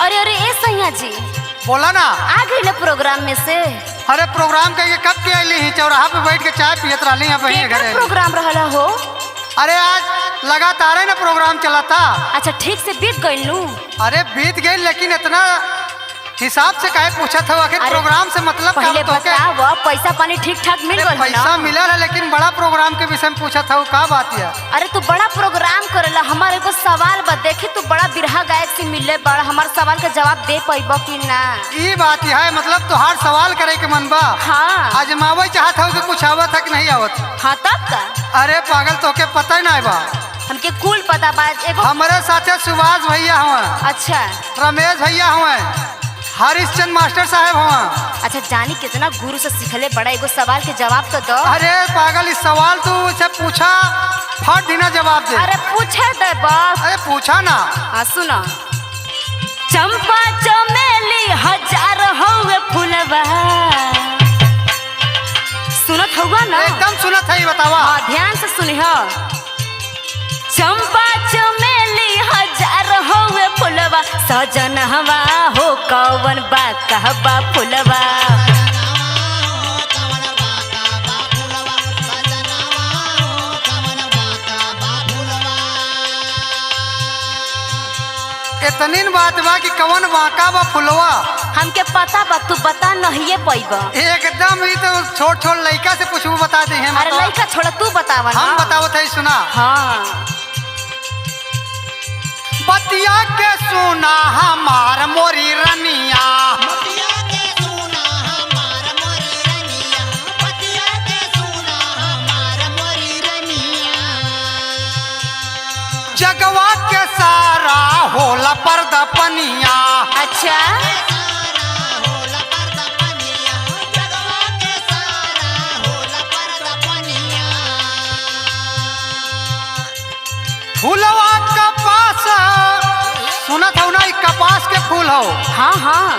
अरे अरे ए सैया जी बोला ना। आ गई प्रोग्राम में से। अरे प्रोग्राम के ये कब के अली ही चौराहा पे बैठ के चाय पियत रही है बहन घरे। प्रोग्राम रहला हो? अरे आज लगातार है ना प्रोग्राम चला था। अच्छा ठीक से बीत गई नू? अरे बीत गई लेकिन इतना हिसाब से काहे पूछा था आखिर प्रोग्राम से मतलब पहले बताओ पैसा पानी ठीक ठाक मिल गया? पैसा मिला है लेकिन बड़ा प्रोग्राम के विषय में पूछा था का बात है? अरे तू बड़ा प्रोग्राम करेला हमारे को सवाल बा देखी तू बड़ा बिरहा गायक से मिले बड़ा हमारे सवाल का जवाब दे पाइबो कि ना? ये बात है मतलब तुहार सवाल करे के मन बा। हाँ आजमावे चाहत हो कि कुछ आवत है कि नहीं आवत? हाँ तब का। अरे पागल तो के पता ही नहीं बा। हमके कुल पता बा। हमारे साथे सुभाष भैया हुआ। अच्छा रमेश भैया हुआ। हरिश्चंद्र मास्टर साहब हुआ। अच्छा जानी कितना गुरु से सीखले बड़ा एगो सवाल के जवाब तो दो। अरे पागल इस सवाल तू से पूछा फट देना जवाब दे। अरे पूछे दे बस। अरे पूछा ना। हाँ सुना। चंपा चमेली हजार हौवे फूलवा। सुनत होगा ना? एकदम सुनत है बतावा। हाँ ध्यान से सुनिह। चंपा चमेली हजार हौवे फूलवा सजन हवा हो कौवन बा कहबा फूलवा। इतनी बात बा कि कवन वाका बा फुलवा। हमके पता बा तू बता नहीं पैबा। एकदम ही तो छोट छोट लड़का से पूछू बता दे। अरे लड़का छोड़ा तू बतावा। हम बतावत है सुना। हाँ बतिया के सुना हमार मोरी रनिया। जगवा के सारा होला पर्दा पनिया। अच्छा फूलवा कपास सुनत हो ना? कपास के फूल हो। हाँ हाँ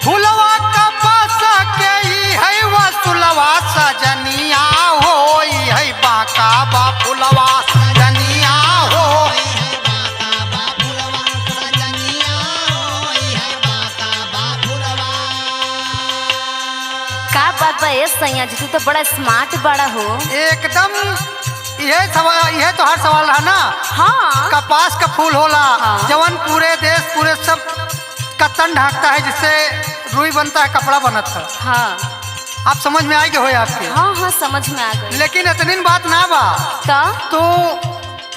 फूलवा कपास के ही है वसुलवा सजनिया हो है बाका बा फूलवा सजनिया हो। का बात बा ए सैया जी तू तो बड़ा स्मार्ट बड़ा हो। एकदम यह तो हर सवाल है ना। हाँ कपास का फूल होला। हाँ। जवन पूरे देश पूरे सब का तन ढाकता है जिससे रुई बनता है कपड़ा बनता है। हाँ आप समझ में आएगी हो आपके? हाँ हाँ समझ में आ गई। लेकिन इतनी बात ना बा। तो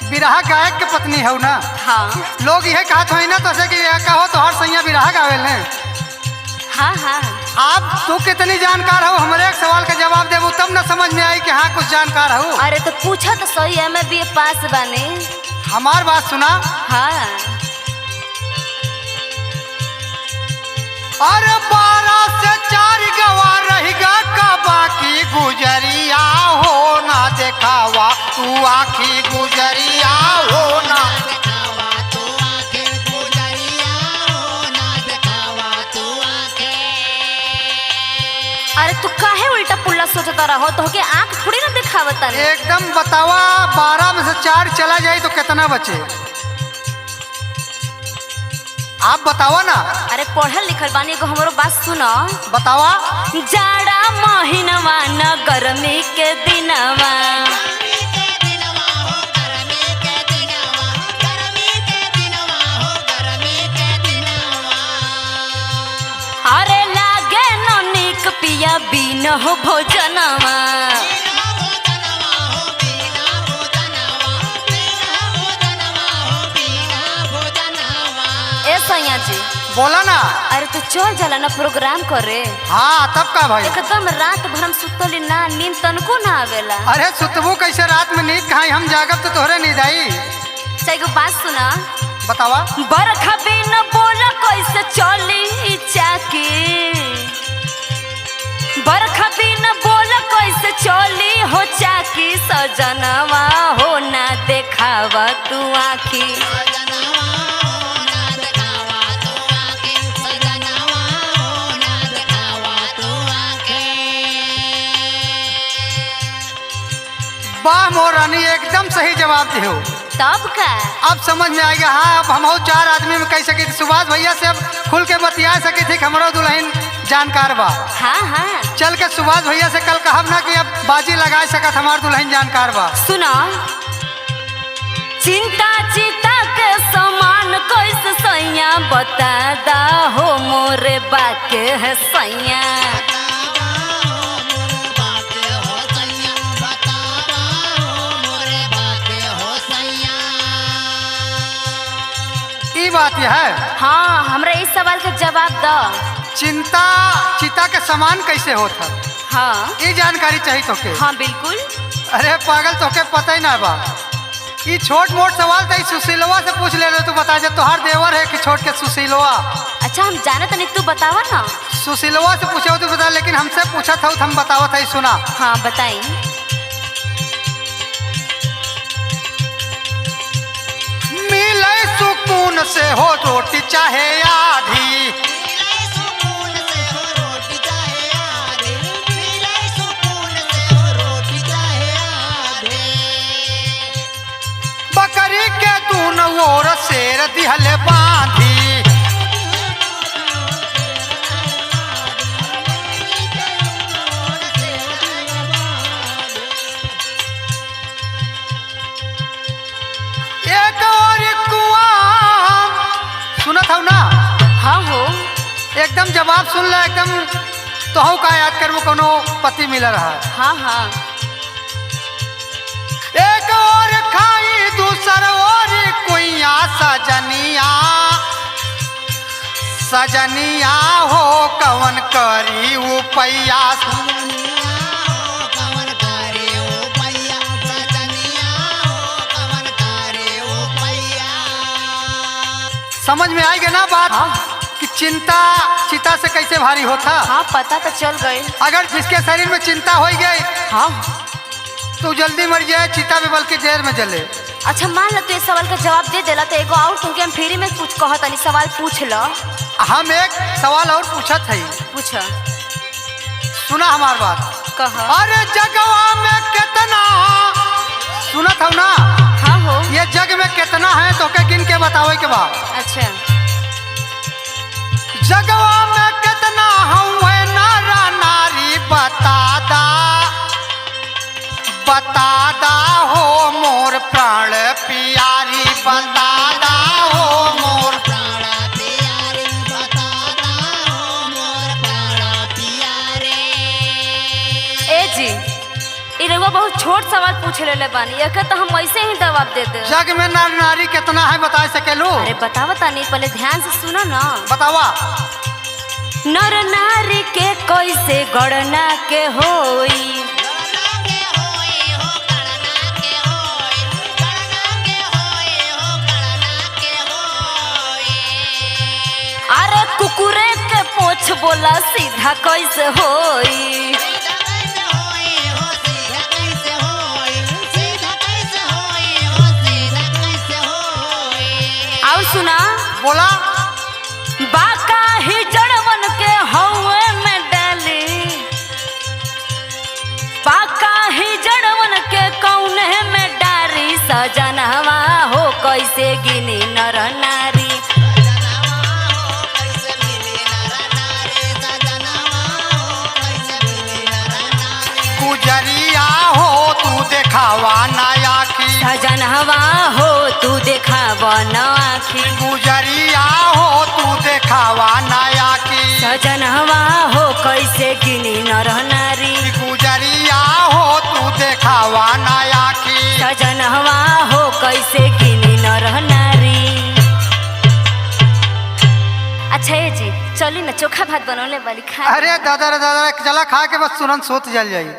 बिरहा गायक के पत्नी हो ना। हाँ लोग यह कहत हो ना तो कि कहो तो हर सैया बिरहा गावेल है। हाँ हाँ आप तू कितनी जानकार हो हमारे एक सवाल का जवाब देबू तब ना समझ में आई कि हाँ कुछ जानकार हो। अरे तो पूछा तो सही है मैं भी पास बने। हमार बात सुना। हाँ अरे 12 से 4 गवा रहेगा का बाकी गुजरिया हो ना देखावा तू आखी गुजरिया हो ना। अरे तू काहे उल्टा पुल्ला सोचता रहो तो के आँख थोड़ी ना दिखावता। एकदम बतावा 12 में से 4 चला जाए तो कितना बचे? आप बतावा ना। अरे पढ़ल लिखल बानी को हमारो बात सुनो। बतावा। जाड़ा महीनवा न गर्मी के दिनवा। अरे लागे न निक पिया बिन हो भोजनवा। ए सैया जी बोला ना। अरे तू चल जाला ना प्रोग्राम करे। हाँ तब का भाई? एकदम रात भर हम सुतली ना नींद तनको ना आवेला। अरे सुतबू कैसे रात में नींद कहाँ? हम जागब तो तोहरे नींद आई। एगो बात सुना। बतावा। बरखा बिन बोला कैसे चली चाकी। बरखा बिन बोला कैसे चली हो चाकी सजनवा हो ना देखावा तू आखी। वाह मोरानी एकदम सही जवाब दियो। तब का अब समझ में आएगा। हाँ, अब हम 4 आदमी में कह सके सुभाष भैया से अब खुल के बतिया सके थे कि हमारा दुल्हन जानकार बा। हाँ हाँ चल के सुभाष भैया से कल कहब ना कि अब बाजी लगा सकत हमार दुल्हन जानकार बा। सुना, चिंता चिता के समान कैसे सैया बता दा हो मोरे बाके है सैया। ई बात यह है। हाँ, हमरा इस सवाल के जवाब दो। चिंता चिता के समान कैसे होता? हाँ ये जानकारी चाहिए तोके। हाँ बिल्कुल। अरे पागल, तोके पता ही ना बा। ये छोट मोट सवाल तो सुशीलवा से पूछ ले तू बता जा तोहार देवर है कि छोट के सुशीलवा। अच्छा हम जाने तो नहीं, तू बतावा ना। सुशीलवा से पूछे तू बता, लेकिन हमसे पूछा था हम बतावा था। सुना। हाँ बताई। मिले सुकून से हो रोटी चाहे आधी, बकरी के दून और शेर दिहल बांधी। एक और कुआं सुनत हो ना? हाँ हो। एकदम जवाब सुन ले एकदम। तो का याद कर कोनो पति मिल रहा है। हाँ हाँ। एक और खाई दूसर और कुइया सजनिया, सजनिया हो कवन करी उपैया। समझ में आएगा ना बात? हाँ। कि चिंता चिता से कैसे भारी होता। हाँ पता तो चल गई। अगर जिसके शरीर में चिंता हो गई हाँ तो जल्दी मर जाए, चिता में बल्कि देर में जले। अच्छा मान लो तू इस सवाल का जवाब दे देला तो एगो और तुमके हम फ्री में कुछ कहत नहीं, सवाल पूछ लो। हम एक सवाल और पूछत है। पूछ। सुना हमार बात। कह। अरे जगवा में कितना, सुनत हो ना? हाँ हो। ये जग में कितना है तो के गिन के बतावे के बाद। अच्छा। जगवा में कितना हुए नारा नारी बता दा, बता दा हो मोर प्राण प्यारी, बता दा हो मोर प्राण प्यारी, बता दा हो मोर प्राण प्यारे। ए जी, ई रउआ बहुत छोट सवाल पूछ ले बानी, एके तो हम ऐसे ही जवाब दे दे। जग में नर नारी कितना है बता सकेलू? अरे बतावा तानी, पहले ध्यान से सुनो ना। बतावा। नर नारी के कैसे गणना के होई, अरे कुकुरे के पोछ बोला सीधा कैसे होई। और सुना। बोला। बाका ही जड़वन के हौवे में डाली, बाका ही जड़वन के कौने में डारी, सजनवा हो कैसे गिनी नर नारी। गुजरिया हो तू देखावा ना आखी, सजनवा हो तू देखावा ना आखी। गुजरिया हो तू देखावा ना आखी, सजनवा हो कैसे गिनी नर नारी। गुजरिया हो तू देखावा ना आखी, सजनवा हो कैसे गिनी नर नारी। अच्छा ये जी चली ना, चोखा भात बनौले वाली खा। अरे दादा रे दादा, चला खा के बस तुरंत सोत जल जाई।